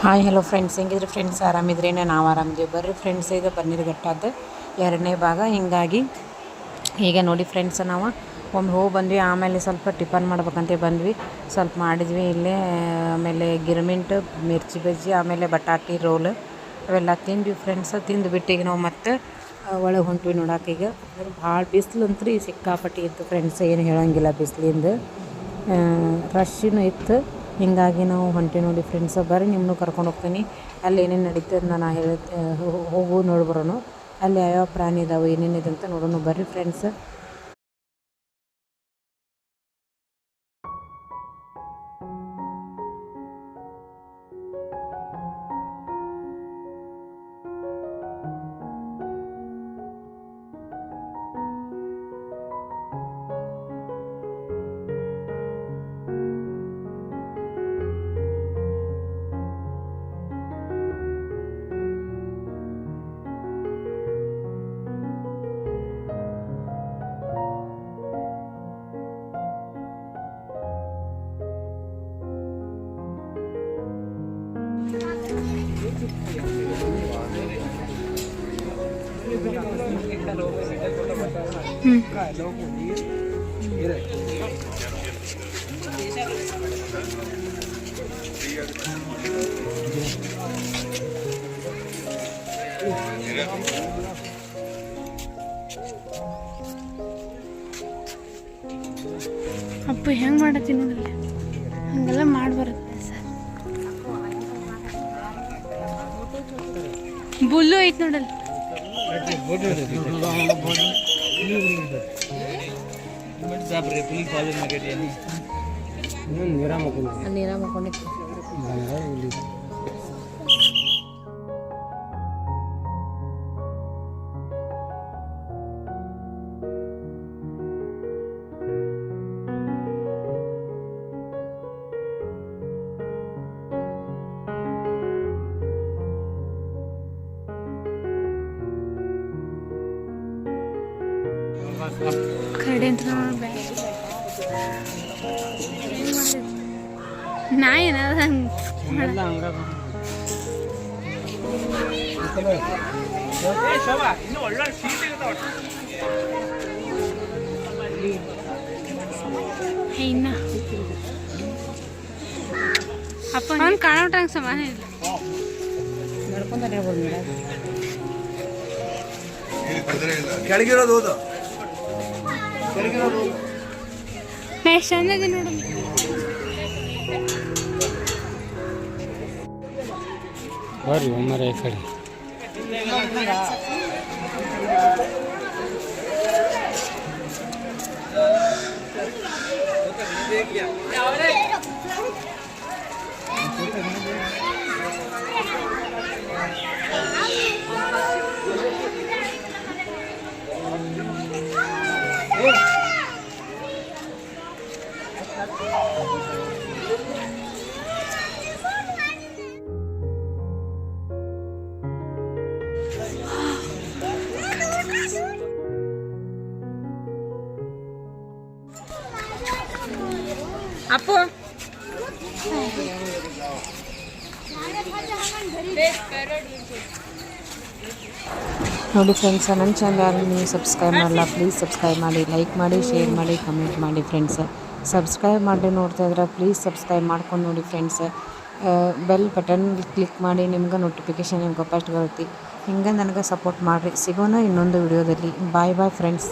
Hi hello friends, ಹೆಂಗಿದ್ರಿ friends? ಆರಾಮಿದ್ರೇನೆ? ನಾವು ಆರಾಮಿದ್ದೀವಿ. ಬರ್ರಿ ಫ್ರೆಂಡ್ಸ್, ಇದು ಬನ್ನೀರ್ಘಟ್ಟದ 2ನೇ ಭಾಗ. ಹೀಗಾಗಿ ಈಗ ನೋಡಿ ಫ್ರೆಂಡ್ಸ್, ನಾವು ಒಮ್ಮೆ ಹೋಗಿ ಬಂದ್ವಿ. ಆಮೇಲೆ ಸ್ವಲ್ಪ ಟಿಫನ್ ಮಾಡ್ಬೇಕಂತ ಬಂದ್ವಿ, ಸ್ವಲ್ಪ ಮಾಡಿದ್ವಿ ಇಲ್ಲೇ. ಆಮೇಲೆ ಗಿರ್ಮಿಂಟ್, ಮಿರ್ಚಿ ಬಜ್ಜಿ, ಆಮೇಲೆ ಬಟಾಟಿ ರೋಲ್ ಅವೆಲ್ಲ ತಿಂದ್ವಿ ಫ್ರೆಂಡ್ಸ್. ತಿಂದುಬಿಟ್ಟು ಈಗ ನಾವು ಮತ್ತೆ ಒಳಗೆ ಹೊಂಟ್ವಿ ನೋಡೋಕೆ. ಈಗ ಭಾಳ ಬಿಸಿಲಂತ್ರಿ ಸಿಕ್ಕಾಪಟ್ಟಿ ಇತ್ತು ಫ್ರೆಂಡ್ಸ್, ಏನು ಹೇಳೋಂಗಿಲ್ಲ ಬಿಸಿಲಿಂದ. ರಶ್ಶಿನೂ ಇತ್ತು. ಹೀಗಾಗಿ ನಾವು ಹೊಂಟೆ ನೋಡಿ ಫ್ರೆಂಡ್ಸ್. ಬರ್ರಿ ನಿಮ್ಮನ್ನು ಕರ್ಕೊಂಡು ಹೋಗ್ತೀನಿ. ಅಲ್ಲಿ ಏನೇನು ನಡೀತದೆ ನಾನು ಹೋಗು ನೋಡ್ಬರೋಣ. ಅಲ್ಲಿ ಯಾವ್ಯಾವ ಪ್ರಾಣಿ ಇದಾವೆ, ಏನೇನಿದೆ ಅಂತ ನೋಡೋಣ ಬರ್ರಿ ಫ್ರೆಂಡ್ಸ್. ಅಪ್ಪ ಹೆಂಗೆ ಮಾಡತ್ತೀನಿ ನೋಡಲ್ಲ, ಹಂಗೆಲ್ಲ ಮಾಡಬಾರ್ದು ಸರ್. ಬುಲ್ಲು ಐತೆ ನೋಡಲ್ಲ. ನೀರ ಮಕ್ಕೊಂಡಿತ್ತು. ಕರಡಿ ಅಂತ ನಾ ಏನಾದ ಇನ್ನ ಅಪ್ಪ ಅವ್ನು ಕಾಣೋಟಂಗೆ ಸಮಾನ ಇಲ್ಲ. ನಡ್ಕೊಂತಾನೆ ಹೇಳ್ಬೋದು ಮೇಡಮ್. ಕೆಳಗಿರೋದು ಎಷ್ಟು ಚಂದ ನೋಡು. ಬರ್ರಿ ಒಮ್ಮರೆ ಈ ಕಡೆ. ಅಪ್ಪು ನೋಡಿ ಫ್ರೆಂಡ್ಸ್, ನನ್ನ ಚಾನಲ್ ನೀವು ಸಬ್ಸ್ಕ್ರೈಬ್ ಮಾಡಲ್ಲ, ಪ್ಲೀಸ್ ಸಬ್ಸ್ಕ್ರೈಬ್ ಮಾಡಿ, ಲೈಕ್ ಮಾಡಿ, ಶೇರ್ ಮಾಡಿ, ಕಮೆಂಟ್ ಮಾಡಿ ಫ್ರೆಂಡ್ಸ್. ಸಬ್ಸ್ಕ್ರೈಬ್ ಮಾಡಿ ನೋಡ್ತಾ ಇದ್ರೆ ಪ್ಲೀಸ್ ಸಬ್ಸ್ಕ್ರೈಬ್ ಮಾಡ್ಕೊಂಡು ನೋಡಿ ಫ್ರೆಂಡ್ಸ್. ಬೆಲ್ ಬಟನ್ ಕ್ಲಿಕ್ ಮಾಡಿ, ನಿಮ್ಗೆ ನೋಟಿಫಿಕೇಷನ್ ನಿಮ್ಗೆ ಫಸ್ಟ್ ಬರುತ್ತೆ. ಹಿಂಗೆ ನನಗೆ ಸಪೋರ್ಟ್ ಮಾಡಿರಿ. ಸಿಗೋಣ ಇನ್ನೊಂದು ವಿಡಿಯೋದಲ್ಲಿ. ಬಾಯ್ ಬಾಯ್ ಫ್ರೆಂಡ್ಸ್.